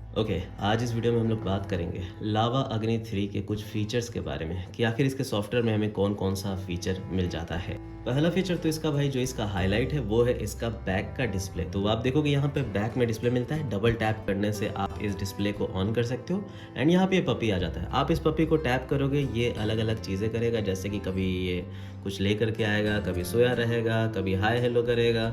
Okay, आज इस video में हम लोग बात करेंगे लावा अग्नि 3 के कुछ फीचर्स के बारे में कि आखिर इसके सॉफ्टवेयर में हमें कौन-कौन सा फीचर मिल जाता है। पहला फीचर तो इसका भाई जो इसका हाईलाइट है वो है इसका बैक का डिस्प्ले। तो आप देखोगे यहाँ पे बैक में डिस्प्ले मिलता है, डबल टैप करने से आप इस डिस्प्ले को ऑन कर सकते हो एंड यहाँ पे ये पपी आ जाता है। आप इस पपी को टैप करोगे ये अलग-अलग चीज़ें करेगा, जैसे कि कभी ये कुछ लेकर के आएगा, कभी सोया रहेगा, कभी हाय हेलो करेगा,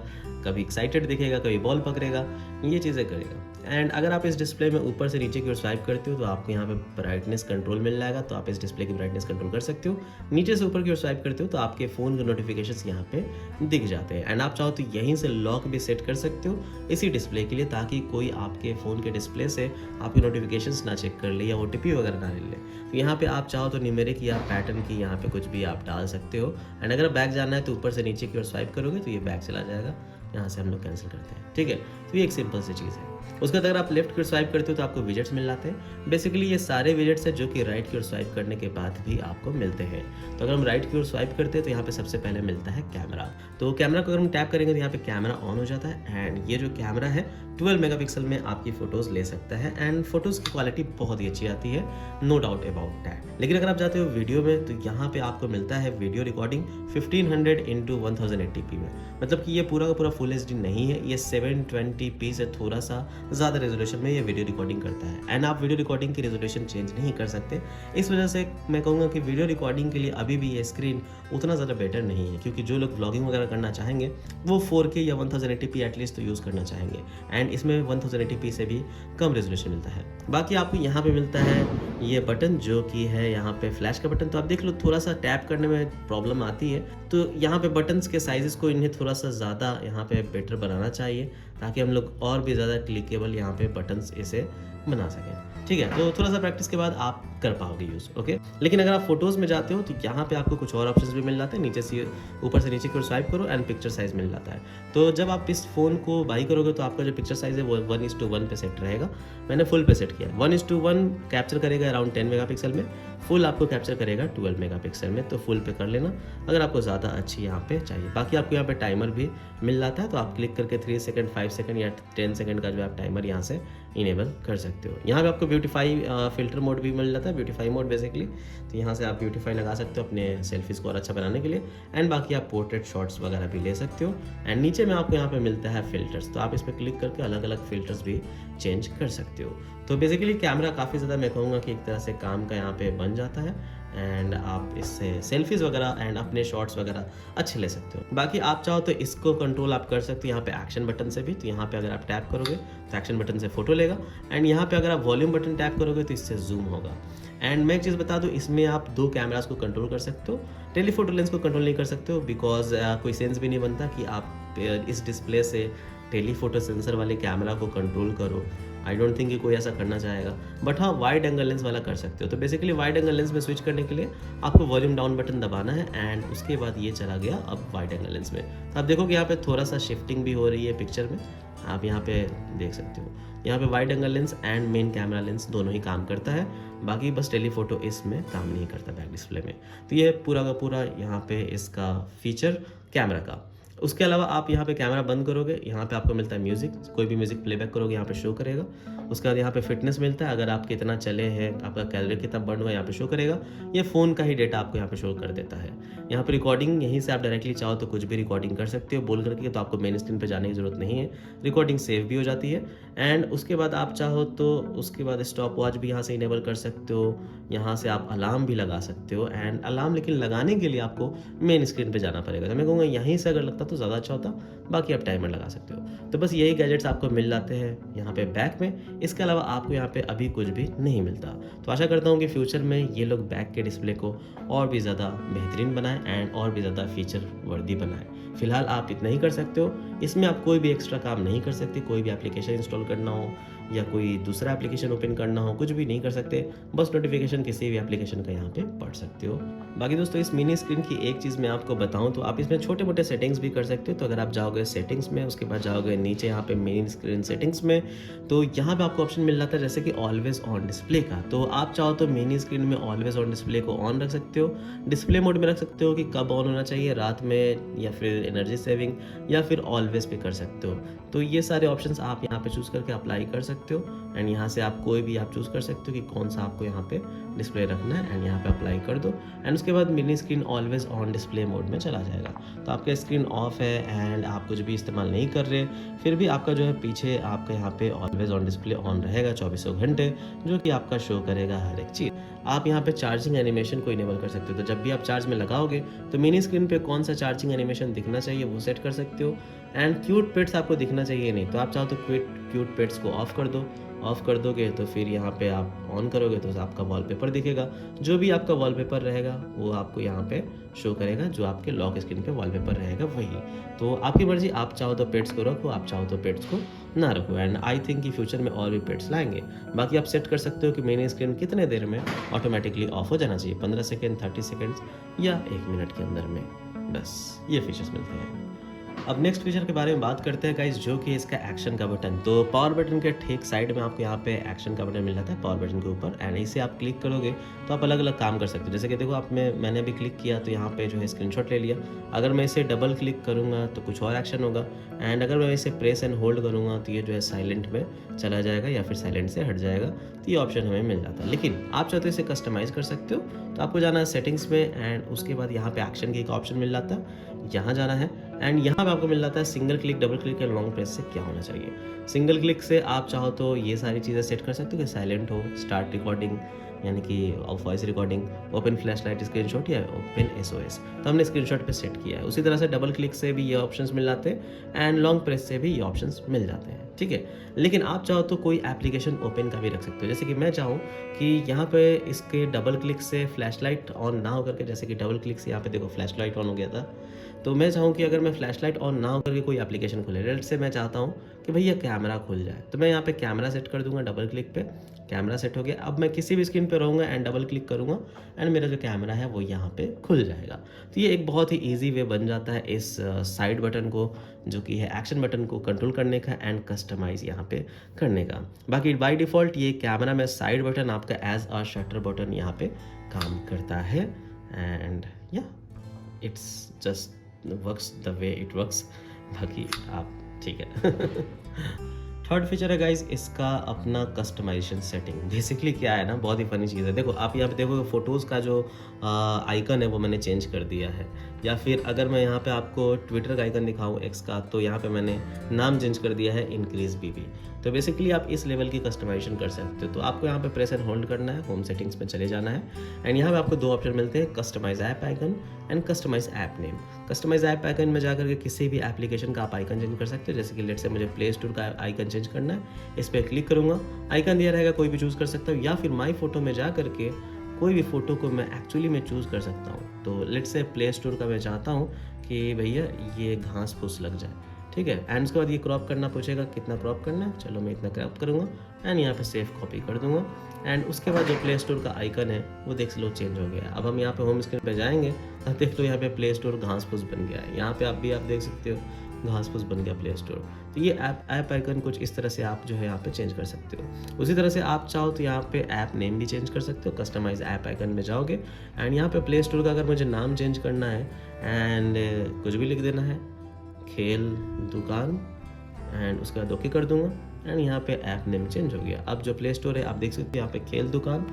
कभी एक्साइटेड दिखेगा, कभी बॉल पकड़ेगा, ये चीज़ें करेगा। एंड अगर आप इस डिस्प्ले में ऊपर से नीचे की ओर स्वाइप करते हो तो आपको यहाँ पे ब्राइटनेस कंट्रोल मिल जाएगा, तो आप इस डिस्प्ले की ब्राइटनेस कंट्रोल कर सकते हो। नीचे से ऊपर की ओर स्वाइप करते हो तो आपके फ़ोन के नोटिफिकेशंस यहाँ पे दिख जाते हैं एंड आप चाहो तो यहीं से लॉक भी सेट कर सकते हो इसी डिस्प्ले के लिए, ताकि कोई आपके फ़ोन के डिस्प्ले से आपके नोटिफिकेशंस ना चेक कर ले या ओटीपी वगैरह ना ले ले। तो यहाँ पे आप चाहो तो न्यूमेरिक या पैटर्न की यहाँ पे कुछ भी आप डाल सकते हो एंड अगर बैक जाना है तो ऊपर से नीचे की ओर स्वाइप करोगे तो ये बैक चला जाएगा। यहाँ से हम लोग कैंसिल करते हैं, ठीक है। तो ये एक सिंपल सी चीज़ है। उसके बाद अगर आप लेफ्ट की ओर स्वाइप करते हो तो आपको विजेट्स मिल जाते हैं। बेसिकली ये सारे विजेट्स हैं जो कि राइट की ओर स्वाइप करने के बाद भी आपको मिलते हैं। तो अगर हम राइट की ओर स्वाइप करते हैं तो यहाँ पे सबसे पहले मिलता है कैमरा। तो कैमरा को अगर हम टैप करेंगे तो यहाँ पे कैमरा ऑन हो जाता है एंड ये जो कैमरा है 12 मेगापिक्सल में आपकी फ़ोटोज़ ले सकता है एंड फोटोज़ की क्वालिटी बहुत ही अच्छी आती है, नो डाउट अबाउट दैट। लेकिन अगर आप जाते हो वीडियो में तो यहाँ पे आपको मिलता है वीडियो रिकॉर्डिंग 1500 इंटू 1080p में, मतलब कि ये पूरा का पूरा फुल एच नहीं है, ये 720p से थोड़ा सा ज़्यादा रेजोल्यूशन में ये वीडियो रिकॉर्डिंग करता है एंड आप वीडियो रिकॉर्डिंग की रेजोल्यूशन चेंज नहीं कर सकते। इस वजह से मैं कहूँगा कि वीडियो रिकॉर्डिंग के लिए अभी भी ये स्क्रीन उतना ज़्यादा बेटर नहीं है, क्योंकि जो लोग व्लॉगिंग वगैरह करना चाहेंगे वो 4K या 1080p एटलीस्ट तो यूज़ करना चाहेंगे एंड इसमें 1080p से भी कम रेजोल्यूशन मिलता है। बाकी आपको यहाँ पे मिलता है ये बटन जो कि है यहाँ पे फ्लैश का बटन। तो आप देख लो थोड़ा सा टैप करने में प्रॉब्लम आती है, तो यहाँ पे बटन्स के साइजेस को इन्हें थोड़ा सा ज़्यादा यहाँ पे बेटर बनाना चाहिए ताकि हम लोग और भी ज़्यादा क्लिकेबल यहाँ पे बटन्स इसे बना सकें, ठीक है। तो थोड़ा सा प्रैक्टिस के बाद आप कर पाओगे यूज़, ओके। लेकिन अगर आप फोटोज़ में जाते हो तो यहाँ पे आपको कुछ और ऑप्शंस भी मिल जाते हैं। नीचे से ऊपर से नीचे की ओर स्वाइप करो एंड पिक्चर साइज़ मिल जाता है। तो जब आप इस फ़ोन को बाई करोगे तो आपका जो पिक्चर साइज़ है वो 1:1 पे सेट रहेगा। मैंने फुल पे सेट किया है। 1:1 कैप्चर करेगा अराउंड 10 मेगापिक्सल में, फुल आपको कैप्चर करेगा 12 मेगापिक्सल में। तो फुल पे कर लेना अगर आपको ज़्यादा अच्छी यहाँ पे चाहिए। बाकी आपको यहाँ पे टाइमर भी मिल जाता है, तो आप क्लिक करके 3 सेकंड, 5 सेकंड या 10 सेकंड का जो आप टाइमर यहाँ से इनेबल कर सकते हो। यहाँ पे आपको ब्यूटीफाई फ़िल्टर मोड भी मिल जाता है, ब्यूटीफाई मोड बेसिकली। तो यहाँ से आप ब्यूटीफाई लगा सकते हो अपने सेल्फीज़ को और अच्छा बनाने के लिए एंड बाकी आप पोर्ट्रेट शॉट्स वगैरह भी ले सकते हो। एंड नीचे में आपको यहाँ पे मिलता है फ़िल्टर्स, तो आप इस पर क्लिक करके अलग अलग फ़िल्टर्स भी चेंज कर सकते हो। तो बेसिकली कैमरा काफ़ी ज़्यादा मैं कहूँगा कि एक तरह से काम का यहाँ पे बन जाता है एंड आप इससे सेल्फीज़ वगैरह एंड अपने शॉट्स वगैरह अच्छे ले सकते हो। बाकी आप चाहो तो इसको कंट्रोल आप कर सकते हो यहाँ पे एक्शन बटन से भी। तो यहाँ पे अगर आप टैप करोगे तो एक्शन बटन से फ़ोटो लेगा एंड यहाँ पे अगर आप वॉल्यूम बटन टैप करोगे तो इससे जूम होगा। एंड मैं एक चीज़ बता दूँ, इसमें आप 2 कैमरास को कंट्रोल कर सकते हो, टेलीफोटो लेंस को कंट्रोल नहीं कर सकते हो, बिकॉज कोई सेंस भी नहीं बनता कि आप इस डिस्प्ले से टेलीफोटो सेंसर वाले कैमरा को कंट्रोल करो। आई डोंट थिंक कि कोई ऐसा करना चाहेगा, बट हाँ वाइड एंगल लेंस वाला कर सकते हो। तो बेसिकली वाइड एंगल लेंस में स्विच करने के लिए आपको वॉल्यूम डाउन बटन दबाना है एंड उसके बाद ये चला गया अब वाइड एंगल लेंस में। तो आप देखो कि यहाँ पे थोड़ा सा शिफ्टिंग भी हो रही है पिक्चर में, आप यहाँ पे देख सकते हो। यहाँ पे wide angle lens and main camera lens दोनों ही काम करता है, बाकी बस टेलीफोटो इसमें काम नहीं करता बैक डिस्प्ले में। तो ये पूरा का पूरा यहाँ पे इसका फीचर कैमरा का। उसके अलावा आप यहाँ पे कैमरा बंद करोगे, यहाँ पे आपको मिलता है म्यूज़िक, कोई भी म्यूज़िक प्लेबैक करोगे यहाँ पे शो करेगा। उसके बाद यहाँ पे फिटनेस मिलता है, अगर आप कितना चले हैं, आपका कैलोरी कितना बर्न हुआ यहाँ पे शो करेगा। ये फ़ोन का ही डेटा आपको यहाँ पे शो कर देता है। यहाँ पे रिकॉर्डिंग, यहीं से आप डायरेक्टली चाहो तो कुछ भी रिकॉर्डिंग कर सकते हो बोल करके, तो आपको मेन स्क्रीन पर जाने की ज़रूरत नहीं है, रिकॉर्डिंग सेव भी हो जाती है। एंड उसके बाद आप चाहो तो उसके बाद स्टॉप वॉच भी यहाँ से इनेबल कर सकते हो, यहाँ से आप अलार्म भी लगा सकते हो एंड अलार्म लेकिन लगाने के लिए आपको मेन स्क्रीन पे जाना पड़ेगा। तो मैं कहूँगा यहीं से अगर लगता तो ज़्यादा अच्छा होता, बाकी आप टाइमर लगा सकते हो। तो बस यही गैजेट्स आपको मिल जाते हैं यहाँ पे बैक में, इसके अलावा आपको यहाँ पे अभी कुछ भी नहीं मिलता। तो आशा करता हूँ कि फ्यूचर में ये लोग बैक के डिस्प्ले को और भी ज़्यादा बेहतरीन बनाएं एंड और भी ज़्यादा फीचर वर्दी बनाएं। फिलहाल आप इतना ही कर सकते हो, इसमें आप कोई भी एक्स्ट्रा काम नहीं कर सकते, कोई भी एप्लीकेशन इंस्टॉल करना हो या कोई दूसरा एप्लीकेशन ओपन करना हो, कुछ भी नहीं कर सकते, बस नोटिफिकेशन किसी भी एप्लीकेशन का यहाँ पे पढ़ सकते हो। बाकी दोस्तों इस मिनी स्क्रीन की एक चीज़ मैं आपको बताऊँ तो आप इसमें छोटे मोटे सेटिंग्स भी कर सकते हो। तो अगर आप जाओगे सेटिंग्स में, उसके बाद जाओगे नीचे यहाँ पे मिनी स्क्रीन सेटिंग्स में, तो यहाँ पे आपको ऑप्शन मिल जाता है जैसे कि ऑलवेज ऑन डिस्प्ले का। तो आप चाहो तो मिनी स्क्रीन में ऑलवेज ऑन डिस्प्ले को ऑन रख सकते हो, डिस्प्ले मोड में रख सकते हो कि कब ऑन होना चाहिए, रात में या फिर एनर्जी सेविंग या फिर ऑलवेज पे कर सकते हो। तो ये सारे ऑप्शंस आप यहाँ पे चूज़ करके अप्लाई कर सकते सकते हो एंड यहाँ से आप कोई भी आप चूज़ कर सकते हो कि कौन सा आपको यहाँ पे डिस्प्ले रखना है एंड यहाँ पे अप्लाई कर दो एंड उसके बाद mini screen always on display mode में चला जाएगा। तो आपका स्क्रीन ऑफ है एंड आप कुछ भी इस्तेमाल नहीं कर रहे, फिर भी आपका जो है पीछे आपका यहाँ पे ऑलवेज ऑन डिस्प्ले ऑन रहेगा 24 घंटे, जो कि आपका शो करेगा हर एक चीज़। आप यहाँ पे चार्जिंग एनिमेशन को इनेबल कर सकते हो, तो जब भी आप चार्ज में लगाओगे तो मिनी स्क्रीन पे कौन सा चार्जिंग एनिमेशन दिखना चाहिए वो सेट कर सकते हो एंड क्यूट पेट्स आपको दिखना चाहिए नहीं, तो आप चाहो तो क्यूट पेट्स को ऑफ कर दो। ऑफ कर दोगे तो फिर यहाँ पे आप ऑन करोगे तो आपका वॉलपेपर दिखेगा, जो भी आपका वॉलपेपर रहेगा वो आपको यहाँ पे शो करेगा, जो आपके लॉक स्क्रीन पे वॉलपेपर रहेगा वही। तो आपकी मर्जी, आप चाहो तो पेट्स को रखो, आप चाहो तो पेट्स को ना रखो एंड आई थिंक कि फ्यूचर में और भी पेट्स लाएंगे। बाकी आप सेट कर सकते हो कि मेन स्क्रीन कितने देर में ऑटोमेटिकली ऑफ हो जाना चाहिए, 15 सेकेंड, 30 सेकेंड्स या 1 मिनट के अंदर में, बस ये फीचर्स मिलते हैं। अब नेक्स्ट फीचर के बारे में बात करते हैं गाइस, जो कि इसका एक्शन का बटन। तो पावर बटन के ठीक साइड में आपको यहाँ पे एक्शन का बटन मिल जाता है पावर बटन के ऊपर एंड इसे आप क्लिक करोगे तो आप अलग अलग काम कर सकते हो। जैसे कि देखो आप मैंने अभी क्लिक किया तो यहाँ पे जो है स्क्रीनशॉट ले लिया। अगर मैं इसे डबल क्लिक करूँगा तो कुछ और एक्शन होगा एंड अगर मैं इसे प्रेस एंड होल्ड करूँगा तो ये जो है साइलेंट में चला जाएगा या फिर साइलेंट से हट जाएगा। तो ये ऑप्शन हमें मिल जाता है, लेकिन आप चाहते हो इसे कस्टमाइज़ कर सकते हो। तो आपको जाना है सेटिंग्स में एंड उसके बाद यहाँ पे एक्शन की एक ऑप्शन मिल जाता है, यहाँ जाना है एंड यहाँ पे आपको मिल जाता है सिंगल क्लिक, डबल क्लिक या लॉन्ग प्रेस से क्या होना चाहिए। सिंगल क्लिक से आप चाहो तो ये सारी चीज़ें सेट कर सकते हो कि साइलेंट हो, स्टार्ट रिकॉर्डिंग यानी कि voice recording, open flashlight screenshot या ओपन एसओएस। तो हमने स्क्रीनशॉट पे सेट किया है। उसी तरह से डबल क्लिक से भी ये ऑप्शंस मिल जाते हैं एंड लॉन्ग प्रेस से भी ये ऑप्शंस मिल जाते हैं, ठीक है। लेकिन आप चाहो तो कोई एप्लीकेशन ओपन का भी रख सकते हो। जैसे कि मैं चाहूँ कि यहाँ पे इसके डबल क्लिक से फ्लैशलाइट ऑन ना हो करके, जैसे कि डबल क्लिक से यहाँ पे देखो फ्लैशलाइट ऑन हो गया था, तो मैं चाहूँ कि अगर मैं फ्लैशलाइट ऑन ना हो करके कोई एप्लीकेशन खुले, लेट से मैं चाहता हूँ कि भैया कैमरा खुल जाए, तो मैं यहाँ पे कैमरा सेट कर दूंगा डबल क्लिक पे। कैमरा सेट हो गया। अब मैं किसी भी स्क्रीन पे रहूँगा एंड डबल क्लिक करूँगा एंड मेरा जो कैमरा है वो यहाँ पे खुल जाएगा। तो ये एक बहुत ही ईजी वे बन जाता है इस साइड बटन को, जो कि है एक्शन बटन को कंट्रोल करने का एंड कस्टमाइज़ यहाँ पे करने का। बाकी बाय डिफ़ॉल्ट ये कैमरा में साइड बटन आपका एज अ शटर बटन यहाँ पे काम करता है एंड या it's just works the way it works. बाकी आप ठीक है। थर्ड फीचर है गाइज इसका अपना कस्टमाइजेशन सेटिंग। बेसिकली क्या है ना, बहुत ही फनी चीज़ है। देखो आप यहाँ पे देखोगे फोटोज़ का जो आइकन है वो मैंने चेंज कर दिया है, या फिर अगर मैं यहाँ पे आपको ट्विटर का आइकन दिखाऊँ एक्स का, तो यहाँ पे मैंने नाम चेंज कर दिया है इंक्रीज बीबी। तो बेसिकली आप इस लेवल की कस्टमाइजेशन कर सकते हो। तो आपको यहाँ पे प्रेस एंड होल्ड करना है, होम सेटिंग्स में चले जाना है एंड यहाँ पे आपको दो ऑप्शन मिलते हैं, customize app icon and customize app name. Customize app icon में जाकर के किसी भी एप्लीकेशन का आप आइकन चेंज कर सकते हो। जैसे कि लेट से मुझे प्ले स्टोर का आइकन चेंज करना है, इस पर क्लिक करूँगा, आइकन दिया रहेगा, कोई भी चूज़ कर सकता हूँ, या फिर माई फोटो में जा करके कोई भी फ़ोटो को मैं एक्चुअली में चूज़ कर सकता हूँ। तो लेट से प्ले स्टोर का मैं चाहता हूँ कि भैया ये घास फूस लग जाए, ठीक है। एंड उसके बाद ये क्रॉप करना पूछेगा, कितना क्रॉप करना है, चलो मैं इतना क्रॉप करूँगा एंड यहाँ पे सेव कॉपी कर दूँगा एंड उसके बाद जो प्ले स्टोर का आइकन है वो देख लो चेंज हो गया। अब हम यहाँ पे होम स्क्रीन पे जाएंगे, अब देख लो यहाँ पे प्ले स्टोर घास फूस बन गया है। यहाँ पे आप देख सकते हो घास फूस बन गया प्ले स्टोर। तो ये ऐप आइकन कुछ इस तरह से आप जो है यहाँ पे चेंज कर सकते हो। उसी तरह से आप चाहो तो यहाँ पे ऐप नेम भी चेंज कर सकते हो। कस्टमाइज ऐप आइकन में जाओगे एंड यहाँ पे प्ले स्टोर का अगर मुझे नाम चेंज करना है एंड कुछ भी लिख देना है, खेल दुकान, एंड उसके बाद ओके कर दूंगा एंड यहाँ पे ऐप नेम चेंज हो गया। अब जो प्ले स्टोर है आप देख सकते हो यहाँ पे खेल दुकान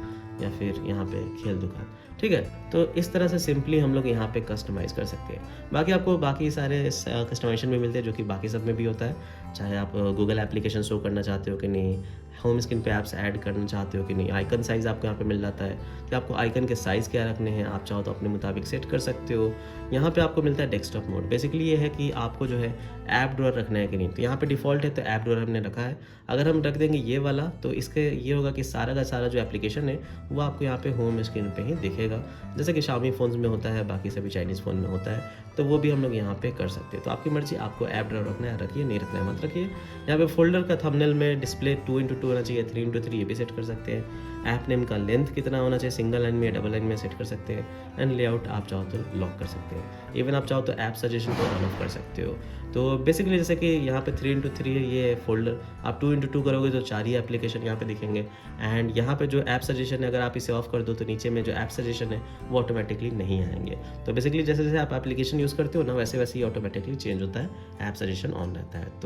या फिर यहाँ पे खेल दुकान, ठीक है। तो इस तरह से सिंपली हम लोग यहाँ पे कस्टमाइज़ कर सकते हैं। बाकी आपको बाकी सारे कस्टमाइजेशन भी मिलते हैं जो कि बाकी सब में भी होता है। चाहे आप गूगल एप्लीकेशन शो करना चाहते हो कि नहीं, होम स्क्रीन पे ऐप्स ऐड करना चाहते हो कि नहीं, आइकन साइज़ आपको यहाँ पे मिल जाता है कि आपको आइकन के साइज़ क्या रखने हैं, आप चाहो तो अपने मुताबिक सेट कर सकते हो। यहाँ पे आपको मिलता है डेस्कटॉप मोड। बेसिकली ये है कि आपको जो है ऐप ड्रॉअर रखना है कि नहीं। तो यहाँ पे डिफ़ॉल्ट है तो ऐप ड्रॉअर हमने रखा है। अगर हम रख देंगे ये वाला तो इसके ये होगा कि सारा का सारा जो एप्लीकेशन है वो आपको यहाँ पे होम स्क्रीन पे ही दिखेगा, जैसे कि शामी फ़ोन्स में होता है, बाकी सभी चाइनीज़ फ़ोन में होता है। तो वो भी हम लोग यहाँ पे कर सकते हैं। तो आपकी मर्जी, आपको ऐप ड्रॉअर रखना है रखिए, नहीं रखना है मत रखिए। यहाँ पे फोल्डर का थंबनेल में डिस्प्ले 2x2 होना चाहिए, 3x3 ये भी सेट कर सकते हैं। ऐप नेम का लेंथ कितना होना चाहिए, सिंगल लाइन में या डबल लाइन में सेट कर सकते हैं। एंड लेआउट आप चाहो तो लॉक कर सकते हैं। इवन आप चाहो तो ऐप सजेशन को ऑन ऑफ कर सकते हो। तो बेसिकली जैसे कि यहाँ पे 3x3 ये फोल्डर, आप 2x2 करोगे तो 4 ही एप्लीकेशन यहाँ पे दिखेंगे। एंड यहाँ पे जो ऐप सजेशन है अगर आप इसे ऑफ कर दो तो नीचे में जो ऐप सजेशन है वो ऑटोमेटिकली नहीं आएंगे। तो बेसिकली जैसे जैसे आप एप्लीकेशन यूज़ करते हो ना वैसे वैसे ही ऑटोमेटिकली चेंज होता है, ऐप सजेशन ऑन रहता है।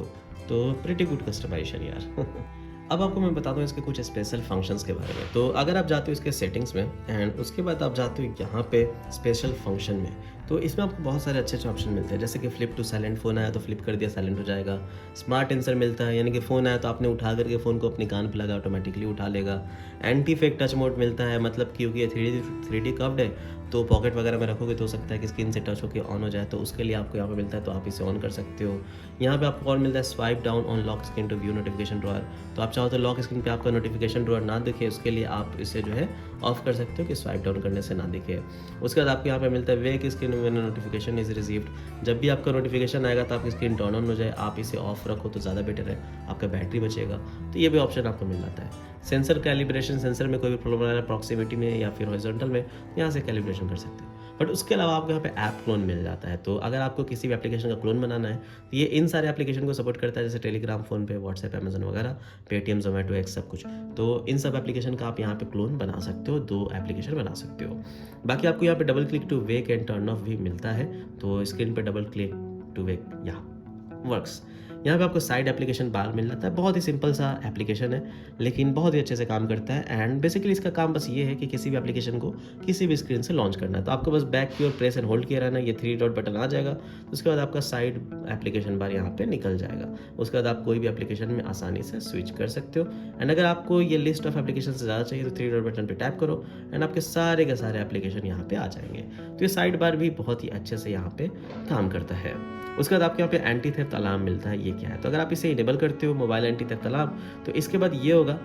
तो प्रीटी गुड कस्टमाइजेशन यार। अब आपको मैं बताता हूँ इसके कुछ स्पेशल फंक्शंस के बारे में। तो अगर आप जाते हो इसके सेटिंग्स में एंड उसके बाद आप जाते हो यहाँ पे स्पेशल फंक्शन में, तो इसमें आपको बहुत सारे अच्छे ऑप्शन मिलते हैं, जैसे कि फ्लिप टू साइलेंट, फ़ोन आया तो फ्लिप कर दिया साइलेंट हो जाएगा। स्मार्ट आंसर मिलता है, यानी कि फ़ोन आया तो आपने उठा करके फ़ोन को अपने कान पे लगा ऑटोमेटिकली उठा लेगा। एंटी फेक टच मोड मिलता है, मतलब क्योंकि ये थ्री डी कर्व्ड है तो पॉकेट वगैरह में रखोगे तो हो सकता है कि स्क्रीन से टच होकर ऑन हो जाए, तो उसके लिए आपको यहाँ पे मिलता है, तो आप इसे ऑन कर सकते हो। यहाँ पे आपको और मिलता है swipe down on lock screen to view notification drawer, तो आप चाहो तो लॉक स्क्रीन पे आपका नोटिफिकेशन ड्रॉअर ना दिखे, उसके लिए आप इसे जो है ऑफ कर सकते हो कि स्वाइप डाउन करने से ना दिखे। उसके बाद आपको यहाँ पे मिलता है wake screen when notification is received, जब भी आपका नोटिफिकेशन आएगा तो आपकी स्क्रीन टर्न ऑन हो जाए, आप इसे ऑफ रखो तो ज़्यादा बेटर है, आपका बैटरी बचेगा। तो ये भी ऑप्शन आपको मिल जाता है। सेंसर कैलिब्रेशन, सेंसर में कोई भी प्रॉब्लम आ रहा है प्रॉक्सिमिटी में या फिर हॉरिजॉन्टल में, यहाँ से कैलिब्रेशन कर सकते हो। बट उसके अलावा आपको यहाँ पे ऐप क्लोन मिल जाता है, तो अगर आपको किसी भी एप्लीकेशन का क्लोन बनाना है तो ये इन सारे एप्लीकेशन को सपोर्ट करता है, जैसे टेलीग्राम, फ़ोन पे, व्हाट्सएप, अमेजन वगैरह, पेटीएम, जोमेटो, एक्स, सब कुछ। तो इन सब एप्लीकेशन का आप यहाँ पे क्लोन बना सकते हो, 2 एप्लीकेशन बना सकते हो। बाकी आपको यहाँ पे double click to wake and turn off भी मिलता है, तो स्क्रीन पे डबल क्लिक टू वेक या वर्क्स। यहाँ पे आपको साइड एप्लीकेशन बार मिल जाता है, बहुत ही सिंपल सा एप्लीकेशन है लेकिन बहुत ही अच्छे से काम करता है। एंड बेसिकली इसका काम बस ये है कि किसी भी एप्लीकेशन को किसी भी स्क्रीन से लॉन्च करना है, तो आपको बस बैक की ओर प्रेस एंड होल्ड किया रहना है, ये 3 डॉट बटन आ जाएगा, तो उसके बाद आपका साइड एप्लीकेशन बार यहाँ पे निकल जाएगा। उसके बाद आप कोई भी एप्लीकेशन में आसानी से स्विच कर सकते हो। एंड अगर आपको ये लिस्ट ऑफ एप्लीकेशन से ज़्यादा चाहिए तो 3 डॉट बटन पर टैप करो एंड आपके सारे के सारे एप्लीकेशन यहाँ पे आ जाएंगे। तो ये साइड बार भी बहुत ही अच्छे से यहाँ पे काम करता है। उसके बाद आपको यहाँ पे एंटी थेफ्ट अलार्म मिलता है, ये क्या है, तो अगर आप इसे इनेबल करते हो मोबाइल एंटी थेफ्ट अलार्म, तो इसके बाद ये होगा,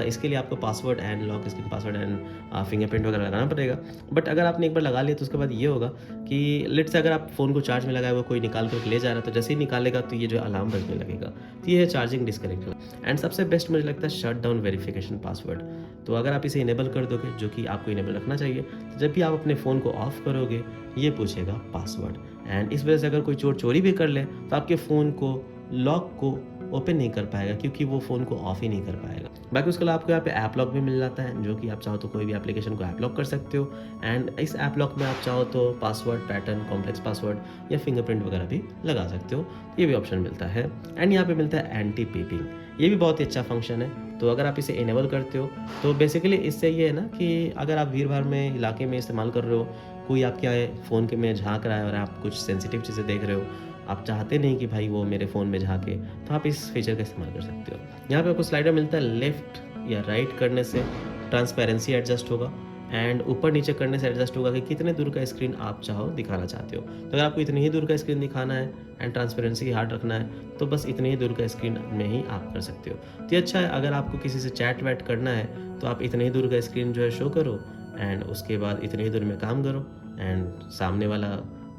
इसके लिए आपको password and lock screen password and fingerprint वगैरह लगाना पड़ेगा। बट अगर आपने एक बार लगा लिया तो उसके बाद ये होगा कि लेट से अगर आप फ़ोन को चार्ज में लगाए हुआ कोई निकाल करके ले जा रहा है, तो जैसे ही निकालेगा तो ये जो अलार्म बजने लगेगा, तो ये है चार्जिंग डिस्कनेक्ट। एंड सबसे बेस्ट मुझे लगता है शट डाउन वेरिफिकेशन पासवर्ड, तो अगर आप इसे इनेबल कर दोगे, जो कि आपको इनेबल रखना चाहिए, तो जब भी आप अपने फ़ोन को ऑफ करोगे ये पूछेगा पासवर्ड। एंड इस वजह से अगर कोई चोर चोरी भी कर ले तो आपके फ़ोन को, लॉक को ओपन नहीं कर पाएगा, क्योंकि वो फ़ोन को ऑफ ही नहीं कर पाएगा। बाकी उसके अलावा आपको यहाँ पे ऐप लॉक भी मिल जाता है, जो कि आप चाहो तो कोई भी एप्लीकेशन को ऐप लॉक कर सकते हो। एंड इस ऐप लॉक में आप चाहो तो पासवर्ड पैटर्न, कॉम्प्लेक्स पासवर्ड या फिंगरप्रिंट वगैरह भी लगा सकते हो, ये भी ऑप्शन मिलता है। एंड यहाँ पे मिलता है एंटी पीपिंग, ये भी बहुत ही अच्छा फंक्शन है, तो अगर आप इसे इनेबल करते हो तो बेसिकली इससे ये है ना कि अगर आप भीड़ भाड़ में इलाके में इस्तेमाल कर रहे हो, कोई आपके यहाँ फ़ोन के में झाँक रहा है और आप कुछ सेंसिटिव चीज़ें देख रहे हो, आप चाहते नहीं कि भाई वो मेरे फ़ोन में झाँके, तो आप इस फीचर का इस्तेमाल कर सकते हो। यहाँ पे आपको स्लाइडर मिलता है, लेफ़्ट या राइट करने से ट्रांसपेरेंसी एडजस्ट होगा एंड ऊपर नीचे करने से एडजस्ट होगा कि कितने दूर का स्क्रीन आप चाहो दिखाना चाहते हो। तो अगर आपको इतनी ही दूर का स्क्रीन दिखाना है एंड ट्रांसपेरेंसी हार्ड रखना है, तो बस इतने ही दूर का स्क्रीन में ही आप कर सकते हो। तो ये अच्छा है, अगर आपको किसी से चैट वैट करना है तो आप इतने ही दूर का स्क्रीन जो है शो करो एंड उसके बाद इतने ही दूर में काम करो, एंड सामने वाला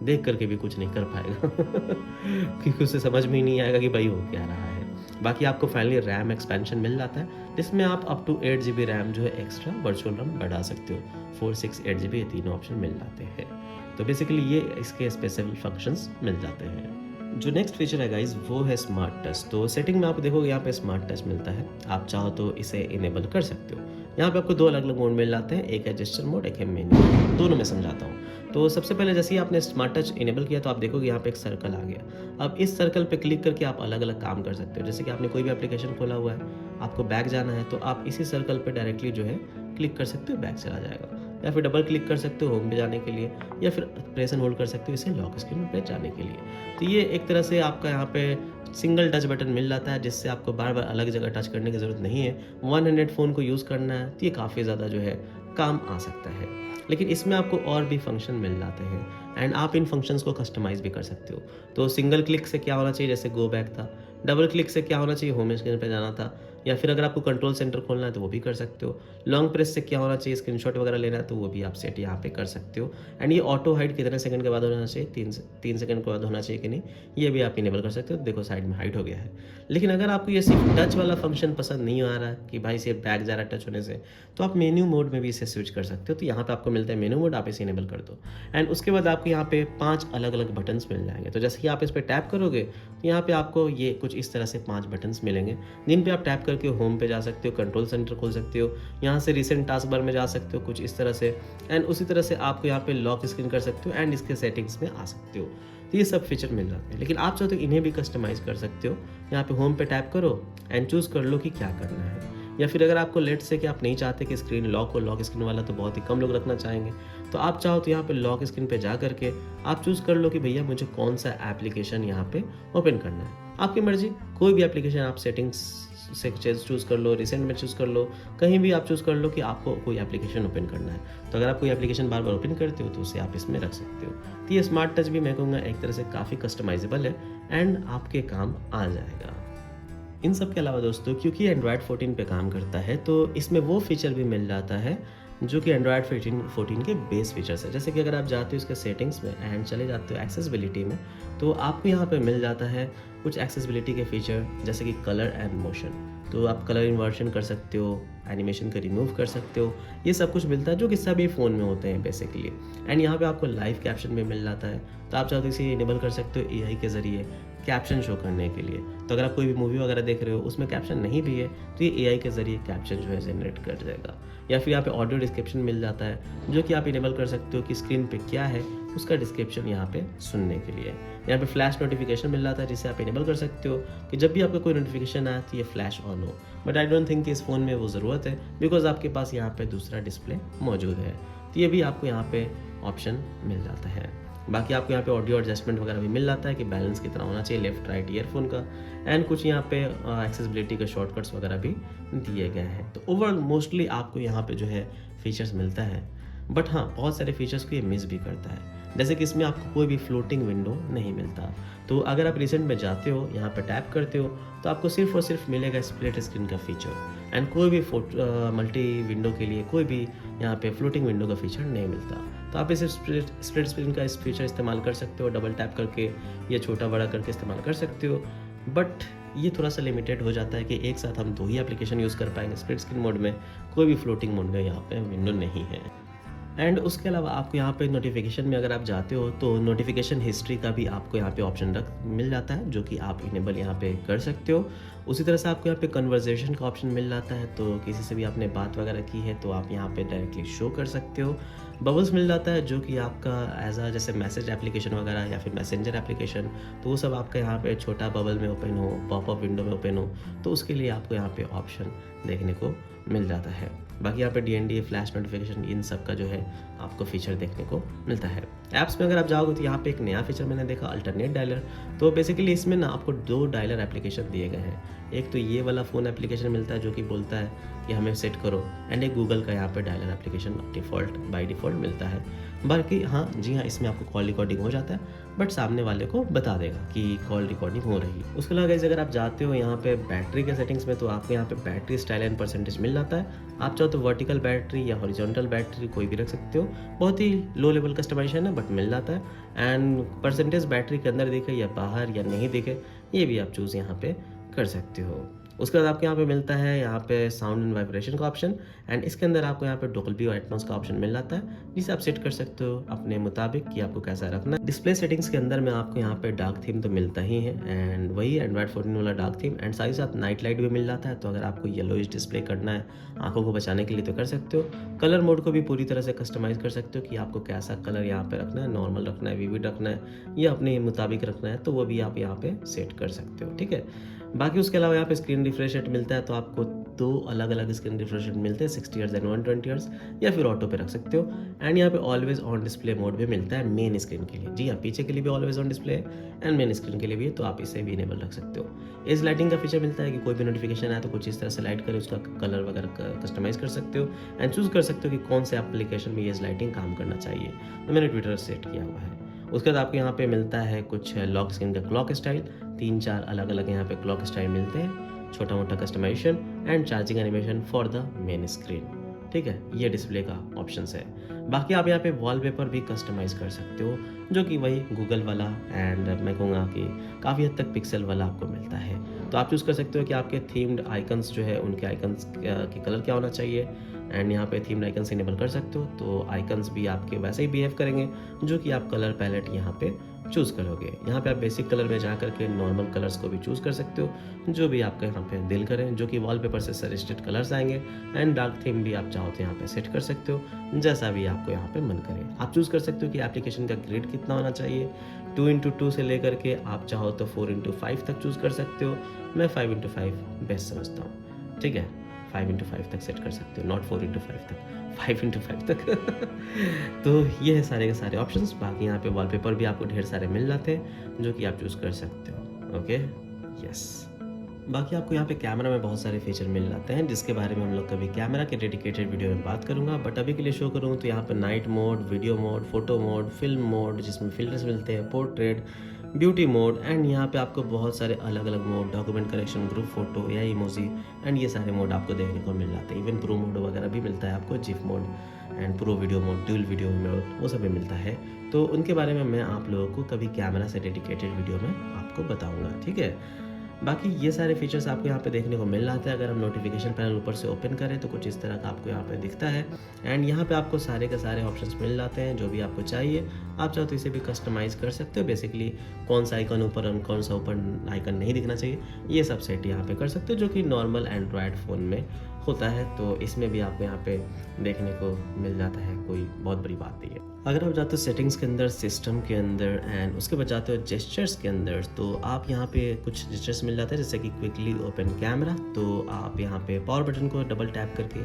देख करके भी कुछ नहीं कर पाएगा क्योंकि उसे समझ में ही नहीं आएगा कि भाई हो क्या रहा है। बाकी आपको फाइनली रैम एक्सपेंशन मिल जाता है, जिसमें आप अप टू 8 GB रैम जो है एक्स्ट्रा वर्चुअल रैम बढ़ा सकते हो। 4, 6, 8 GB ये तीनों ऑप्शन मिल जाते हैं। तो बेसिकली ये इसके स्पेशल फंक्शंस मिल जाते हैं। जो नेक्स्ट फीचर है गाइज वो है स्मार्ट टच। तो सेटिंग में आप देखोगे यहाँ पे स्मार्ट टच मिलता है, आप चाहो तो इसे इनेबल कर सकते हो। यहाँ पे आपको 2 अलग अलग मोड मिल जाते हैं, एक है जेस्चर मोड, एक है मेन्यू, दोनों में समझाता हूँ। तो सबसे पहले जैसे ही आपने स्मार्ट टच इनेबल किया तो आप देखोगे यहाँ पे एक सर्कल आ गया। अब इस सर्कल पे क्लिक करके आप अलग अलग काम कर सकते हो। जैसे कि आपने कोई भी एप्लीकेशन खोला हुआ है, आपको बैक जाना है, तो आप इसी सर्कल पे डायरेक्टली जो है क्लिक कर सकते हो, बैक चला जाएगा। या फिर डबल क्लिक कर सकते हो होम पे जाने के लिए, या फिर प्रेस एंड होल्ड कर सकते हो इसे लॉक स्क्रीन पे जाने के लिए। तो ये एक तरह से आपका यहाँ पे सिंगल टच बटन मिल जाता है, जिससे आपको बार बार अलग जगह टच करने की ज़रूरत नहीं है। वन हैंडेड फ़ोन को यूज़ करना है तो ये काफ़ी ज़्यादा जो है काम आ सकता है। लेकिन इसमें आपको और भी फंक्शन मिल जाते हैं एंड आप इन फंक्शंस को कस्टमाइज़ भी कर सकते हो। तो सिंगल क्लिक से क्या होना चाहिए, जैसे गो बैक था, डबल क्लिक से क्या होना चाहिए, होम स्क्रीन पे जाना था, या फिर अगर आपको कंट्रोल सेंटर खोलना है तो वो भी कर सकते हो। लॉन्ग प्रेस से क्या होना चाहिए, स्क्रीनशॉट वगैरह लेना है तो वो भी आप सेट यहाँ पे कर सकते हो। एंड ये ऑटो हाइड कितने सेकंड के बाद होना चाहिए, 3 सेकंड के बाद होना चाहिए कि नहीं, ये भी आप इनेबल कर सकते हो। देखो साइड में हाइड हो गया है। लेकिन अगर आपको ये सिर्फ टच वाला फंक्शन पसंद नहीं आ रहा है कि भाई सिर्फ बैक जा रहा है टच होने से, तो आप मेन्यू मोड में भी इसे स्विच कर सकते हो। तो यहाँ पे आपको मिलता है मेन्यू मोड, आप इसे इनेबल कर दो एंड उसके बाद आपको यहाँ पे 5 अलग अलग बटन्स मिल जाएंगे। तो जैसे ही आप इस पर टैप करोगे तो यहाँ पे आपको ये कुछ इस तरह से 5 बटन्स मिलेंगे, जिन पे आप टैप करके होम पे जा सकते हो, कंट्रोल सेंटर खोल सकते हो, यहाँ से रिसेंट टास्क बार में जा सकते हो कुछ इस तरह से, एंड उसी तरह से आपको यहाँ पे लॉक स्क्रीन कर सकते हो एंड इसके सेटिंग्स में आ सकते हो। तो ये सब फीचर मिल जाते हैं। लेकिन आप चाहो तो इन्हें भी कस्टमाइज़ कर सकते हो। यहाँ पे होम पे टैप करो एंड चूज़ कर लो कि क्या करना है। या फिर अगर आपको लेट्स से कि आप नहीं चाहते कि स्क्रीन लॉक हो, लॉक स्क्रीन वाला तो बहुत ही कम लोग रखना चाहेंगे, तो आप चाहो तो यहाँ पे लॉक स्क्रीन पे जा करके आप चूज़ कर लो कि भैया मुझे कौन सा एप्लीकेशन यहाँ पे ओपन करना है। आपकी मर्ज़ी, कोई भी एप्लीकेशन आप सेटिंग्स से चूज़ कर लो, रिसेंट में चूज़ कर लो, कहीं भी आप चूज़ कर लो कि आपको कोई एप्लीकेशन ओपन करना है। तो अगर आप कोई एप्लीकेशन बार-बार ओपन करते हो तो उसे आप इसमें रख सकते हो। तो ये स्मार्ट टच भी मैं कहूँगा एक तरह से काफ़ी कस्टमाइज़ेबल है एंड आपके काम आ जाएगा। इन सब के अलावा दोस्तों, क्योंकि एंड्रॉयड 14 पे काम करता है तो इसमें वो फीचर भी मिल जाता है जो कि एंड्रॉयड 14 के बेस फीचर्स है। जैसे कि अगर आप जाते हो इसके सेटिंग्स में एंड चले जाते हो एक्सेसिबिलिटी में, तो आपको यहाँ पे मिल जाता है कुछ एक्सेसिबिलिटी के फीचर, जैसे कि कलर एंड मोशन। तो आप कलर इन्वर्शन कर सकते हो, एनिमेशन को रिमूव कर सकते हो, ये सब कुछ मिलता है जो कि सभी फ़ोन में होते हैं बेसिकली। एंड यहाँ पे आपको लाइव कैप्शन भी मिल जाता है, तो आप चाहो तो इसे इनेबल कर सकते हो एआई के ज़रिए कैप्शन शो करने के लिए। तो अगर आप कोई भी मूवी वगैरह देख रहे हो उसमें कैप्शन नहीं भी है तो ये एआई के ज़रिए कैप्शन जो है जनरेट कर देगा। या फिर यहाँ पे ऑडियो डिस्क्रिप्शन मिल जाता है जो कि आप इनेबल कर सकते हो कि स्क्रीन पे क्या है उसका डिस्क्रिप्शन यहाँ पे सुनने के लिए। यहाँ पे फ्लैश नोटिफिकेशन मिल जाता है जिसे आप इनेबल कर सकते हो कि जब भी आपका कोई नोटिफिकेशन आए तो ये फ्लैश ऑन हो। बट आई डोंट थिंक कि इस फ़ोन में वो ज़रूरत है, बिकॉज आपके पास यहाँ पे दूसरा डिस्प्ले मौजूद है। तो ये भी आपको यहाँ पे ऑप्शन मिल जाता है। बाकी आपको यहाँ पे ऑडियो एडजस्टमेंट वगैरह भी मिल जाता है कि बैलेंस कितना होना चाहिए लेफ्ट राइट ईयरफोन का, एंड कुछ यहाँ पे एक्सेसिबिलिटी के शॉर्टकट्स वगैरह भी दिए गए हैं। तो ओवरऑल मोस्टली आपको यहाँ पे जो है फीचर्स मिलता है। बट हाँ, बहुत सारे फीचर्स को ये मिस भी करता है, जैसे कि इसमें आपको कोई भी फ्लोटिंग विंडो नहीं मिलता। तो अगर आप रिसेंट में जाते हो, यहाँ पे टैप करते हो, तो आपको सिर्फ और सिर्फ मिलेगा स्प्लिट स्क्रीन का फीचर, एंड कोई भी मल्टी विंडो के लिए कोई भी यहाँ पे फ्लोटिंग विंडो का फीचर नहीं मिलता। तो आप इसे स्प्लिट स्क्रीन का इस फीचर इस्तेमाल कर सकते हो, डबल टैप करके या छोटा बड़ा करके इस्तेमाल कर सकते हो। बट ये थोड़ा सा लिमिटेड हो जाता है कि एक साथ हम 2 ही एप्लीकेशन यूज़ कर पाएंगे स्प्लिट स्क्रीन मोड में, कोई भी फ्लोटिंग मोड में यहाँ पे विंडो नहीं है। एंड उसके अलावा आपको यहाँ पे नोटिफिकेशन में अगर आप जाते हो तो नोटिफिकेशन हिस्ट्री का भी आपको यहाँ पे ऑप्शन मिल जाता है जो कि आप इनेबल यहाँ पे कर सकते हो। उसी तरह से आपको यहाँ पे कन्वर्सेशन का ऑप्शन मिल जाता है, तो किसी से भी आपने बात वगैरह की है तो आप यहाँ पे डायरेक्टली शो कर सकते हो। बबल्स मिल जाता है जो कि आपका एज अ जैसे मैसेज एप्लीकेशन वगैरह या फिर मैसेंजर एप्लीकेशन, तो वो सब आपका यहाँ पे छोटा बबल में ओपन हो, पॉपअप विंडो में ओपन हो, तो उसके लिए आपको यहाँ पे ऑप्शन देखने को मिल जाता है। बाकी यहाँ पे DND, फ्लैश नोटिफिकेशन, इन सब का जो है आपको फीचर देखने को मिलता है। ऐप्स में अगर आप जाओगे तो यहाँ पे एक नया फीचर मैंने देखा, अल्टरनेट डायलर। तो बेसिकली इसमें ना आपको 2 डायलर एप्लीकेशन दिए गए हैं। एक तो ये वाला फ़ोन एप्लीकेशन मिलता है जो कि बोलता है कि हमें सेट करो, एंड एक गूगल का यहाँ पे डायलर एप्लीकेशन बाय डिफ़ॉल्ट मिलता है। बाकी हाँ जी हाँ, इसमें आपको कॉल रिकॉर्डिंग हो जाता है, बट सामने वाले को बता देगा कि कॉल रिकॉर्डिंग हो रही है। उसके अलावा गाइस अगर आप जाते हो यहाँ पे बैटरी के सेटिंग्स में, तो आपको यहाँ पे बैटरी स्टाइल एंड परसेंटेज मिल जाता है। आप चाहो तो वर्टिकल बैटरी या हॉरिजॉन्टल बैटरी कोई भी रख सकते हो, बहुत ही लो लेवल कस्टमाइजेशन है बट मिल जाता है। एंड परसेंटेज बैटरी के अंदर दिखे या बाहर या नहीं दिखे, ये भी आप चूज़ यहाँ पे कर सकते हो। उसके बाद आपको यहाँ पे मिलता है यहाँ पे साउंड एंड वाइब्रेशन का ऑप्शन, एंड इसके अंदर आपको यहाँ पे डोल्बी एटमॉस का ऑप्शन मिल जाता है जिसे आप सेट कर सकते हो अपने मुताबिक कि आपको कैसा रखना है। डिस्प्ले सेटिंग्स के अंदर में आपको यहाँ पे डार्क थीम तो मिलता ही है, एंड वही एंड्रॉयड 14 वाला डार्क थीम, एंड साथ ही साथ नाइट लाइट भी मिल जाता है। तो अगर आपको येलोइश डिस्प्ले करना है आंखों को बचाने के लिए तो कर सकते हो। कलर मोड को भी पूरी तरह से कस्टमाइज कर सकते हो कि आपको कैसा कलर यहाँ पे रखना है, नॉर्मल रखना है, विविड रखना है या अपने मुताबिक रखना है, तो वो भी आप यहाँ पे सेट कर सकते हो। ठीक है, बाकी उसके अलावा यहाँ पे स्क्रीन रिफ्रेश रेट मिलता है, तो आपको 2 अलग अलग स्क्रीन रिफ्रेश रेट मिलते हैं, 60 हर्ट्ज एंड 120 हर्ट्ज, या फिर ऑटो पे रख सकते हो। एंड यहाँ पे ऑलवेज ऑन डिस्प्ले मोड भी मिलता है मेन स्क्रीन के लिए। जी हाँ, पीछे के लिए भी ऑलवेज ऑन डिस्प्ले है एंड मेन स्क्रीन के लिए भी है, तो आप इसे भी इनेबल रख सकते हो। एज लाइटिंग का फीचर मिलता है कि कोई भी नोटिफिकेशन आए तो कुछ इस तरह से लाइट करे, उसका कलर वगैरह कस्टमाइज कर सकते हो एंड चूज़ कर सकते हो कि कौन से एप्लीकेशन में एज लाइटिंग काम करना चाहिए। तो मैंने ट्विटर सेट किया हुआ है। उसके बाद आपको यहाँ पे मिलता है कुछ लॉक स्क्रीन का क्लॉक स्टाइल, 3-4 अलग अलग यहाँ पे क्लॉक स्टाइल मिलते हैं, छोटा मोटा customization and charging animation for the main screen. ठीक है, ये डिस्प्ले का ऑप्शन है। बाकी आप यहाँ पे वॉलपेपर भी कस्टमाइज़ कर सकते हो जो कि वही गूगल वाला एंड मैं कहूँगा कि काफ़ी हद तक पिक्सल वाला आपको मिलता है। तो आप चूज़ कर सकते हो कि आपके थीम्ड आइकन्स जो है उनके आइकन्स के कलर क्या होना चाहिए, एंड यहाँ पे थीम्ड आइकन्स इनेबल कर सकते हो, तो आइकन्स भी आपके वैसे ही बिहेव करेंगे जो कि आप कलर पैलेट यहाँ पे चूज़ करोगे। यहाँ पे आप बेसिक कलर में जा करके नॉर्मल कलर्स को भी चूज़ कर सकते हो, जो भी आपका यहाँ पे दिल करे, जो कि वॉलपेपर से सजेस्टेड कलर्स आएंगे। एंड डार्क थीम भी आप चाहो तो यहाँ पे सेट कर सकते हो, जैसा भी आपको यहाँ पे मन करे। आप चूज़ कर सकते हो कि एप्लीकेशन का ग्रेड कितना होना चाहिए। 2x2 से लेकर के आप चाहो तो 4x5 तक चूज़ कर सकते हो। मैं 5x5 बेस्ट समझता हूँ, ठीक है। 5x5 तक सेट कर सकते हो, नॉट 4x5 तक, 5x5 तक। तो ये है सारे के सारे ऑप्शंस। बाकी यहाँ पे वॉलपेपर भी आपको ढेर सारे मिल जाते हैं, जो कि आप चूज़ कर सकते हो। Okay, yes. बाकी आपको यहाँ पे कैमरा में बहुत सारे फीचर मिल जाते हैं, जिसके बारे में हम लोग कभी कैमरा के डेडिकेटेड वीडियो में बात करूँगा। बट अभी के लिए शो करूँ तो यहाँ पे night mode, video mode, photo mode, film mode, जिसमें फिल्टर्स मिलते हैं, पोर्ट्रेट, ब्यूटी मोड, एंड यहाँ पे आपको बहुत सारे अलग अलग mode, document correction, group photo या इमोजी, एंड ये सारे मोड आपको देखने को मिल जाते हैं। इवन प्रो मोड वगैरह भी मिलता है आपको, GIF mode and pro video mode, dual video mode, वो सब भी मिलता है। तो उनके बारे में मैं आप लोगों को कभी कैमरा से डेडिकेटेड वीडियो में आपको बताऊँगा, ठीक है। बाकी ये सारे फीचर्स आपको यहाँ पे देखने को मिल जाते हैं। अगर हम नोटिफिकेशन पैनल ऊपर से ओपन करें तो कुछ इस तरह का आपको यहाँ पे दिखता है। एंड यहाँ पे आपको सारे के सारे ऑप्शंस मिल जाते हैं, जो भी आपको चाहिए। आप चाहो तो इसे भी कस्टमाइज़ कर सकते हो। बेसिकली कौन सा आइकन ऊपर और कौन सा ऊपर आइकन नहीं दिखना चाहिए, ये सब सेट यहाँ पे कर सकते हो, जो कि नॉर्मल एंड्रॉयड फ़ोन में होता है। तो इसमें भी आपको यहाँ पे देखने को मिल जाता है, कोई बहुत बड़ी बात नहीं है। अगर आप जाते हो सेटिंग्स के अंदर, सिस्टम के अंदर, एंड उसके बाद जाते हो जेस्चर्स के अंदर, तो आप यहाँ पे कुछ जेस्चर्स मिल जाते हैं, जैसे कि क्विकली ओपन कैमरा। तो आप यहाँ पे पावर बटन को डबल टैप करके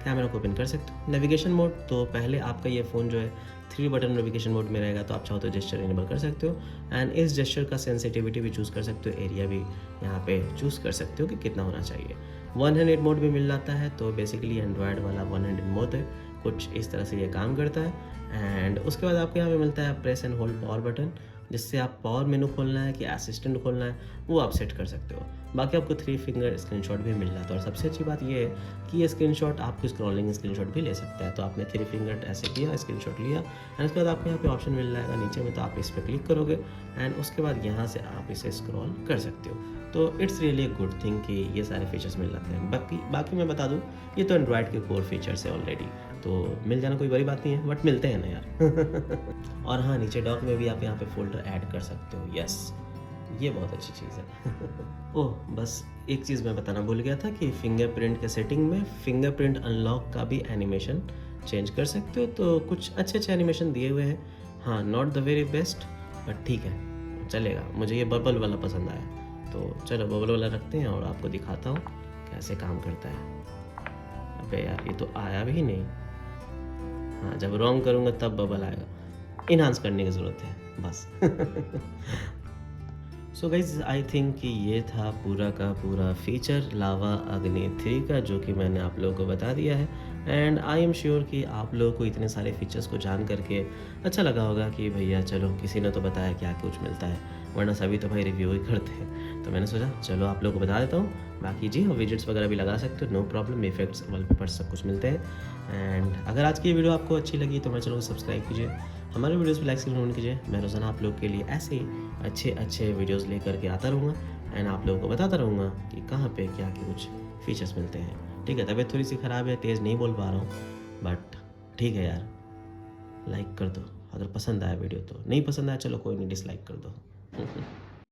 कैमरा को ओपन कर सकते हो। नेविगेशन मोड, तो पहले आपका ये फ़ोन जो है 3 बटन नेविगेशन मोड में रहेगा, तो आप चाहो तो जेस्चर इनेबल कर सकते हो। एंड इस जेस्चर का सेंसिटिविटी भी चूज़ कर सकते हो, एरिया भी यहाँ पे चूज़ कर सकते हो कि कितना होना चाहिए। 1 हैंडेड मोड भी मिल जाता है, तो बेसिकली एंड्रॉयड वाला 1 हैंडेड मोड है, कुछ इस तरह से ये काम करता है। एंड उसके बाद आपको यहाँ पे मिलता है press and hold power button, जिससे आप पावर मेनू खोलना है कि असिस्टेंट खोलना है, वो आप सेट कर सकते हो। बाकी आपको 3 फिंगर स्क्रीनशॉट भी मिल जाता है, और सबसे अच्छी बात ये है कि ये स्क्रीनशॉट आपको स्क्रॉलिंग स्क्रीनशॉट भी ले सकता है। तो आपने 3 फिंगर ऐसे किया, स्क्रीनशॉट लिया, एंड उसके बाद आपको यहाँ पे ऑप्शन मिल जाएगा नीचे में, तो आप इस पर क्लिक करोगे एंड उसके बाद यहाँ से आप इसे स्क्रॉल कर सकते हो। तो इट्स रियली गुड थिंग कि ये सारे फीचर्स मिल जाते हैं। बाकी मैं बता दूँ, ये तो एंड्रॉयड के कोर फीचर्स है ऑलरेडी, तो मिल जाना कोई बड़ी बात नहीं है, बट मिलते हैं ना यार। और हाँ, नीचे डॉक में भी आप यहाँ पे फोल्डर ऐड कर सकते हो। यस, ये बहुत अच्छी चीज़ है। ओह, बस एक चीज़ मैं बताना भूल गया था कि फिंगरप्रिंट के सेटिंग में फिंगरप्रिंट अनलॉक का भी एनिमेशन चेंज कर सकते हो। तो कुछ अच्छे अच्छे एनिमेशन दिए हुए हैं। हाँ, not the very best, but ठीक है, चलेगा। मुझे ये बबल वाला पसंद आया, तो चलो बबल वाला रखते हैं और आपको दिखाता हूँ कैसे काम करता है। अबे यार, ये तो आया भी नहीं। हाँ, जब रॉन्ग करूँगा तब बबल आएगा। इन्हांस करने की ज़रूरत है बस। सो गाइज, आई थिंक कि ये था पूरा का पूरा फीचर लावा अग्नि 3 का, जो कि मैंने आप लोगों को बता दिया है। एंड आई एम श्योर कि आप लोगों को इतने सारे फीचर्स को जान करके अच्छा लगा होगा कि भैया चलो किसी ने तो बताया क्या कुछ मिलता है, वरना सभी तो भाई रिव्यू ही करते हैं। तो मैंने सोचा चलो आप लोगों को बता देता हूँ। बाकी जी हाँ, विजेट्स वगैरह भी लगा सकते हो, नो प्रॉब्लम। इफेक्ट्स, वॉलपेपर्स सब कुछ मिलते हैं। एंड अगर आज की ये वीडियो आपको अच्छी लगी तो मैं चलो सब्सक्राइब कीजिए, हमारे वीडियोस पे लाइक शेयर कीजिए। मैं रोज़ाना आप लोग के लिए ऐसे ही अच्छे अच्छे वीडियोस लेकर के आता रहूँगा, एंड आप लोगों को बताता रहूँगा कि कहाँ पे क्या कुछ फीचर्स मिलते हैं। ठीक है, तबीयत थोड़ी सी ख़राब है, तेज़ नहीं बोल पा रहा हूँ, बट ठीक है यार, लाइक कर दो अगर पसंद आया वीडियो तो। नहीं पसंद आया चलो कोई नहीं, डिसलाइक कर दो।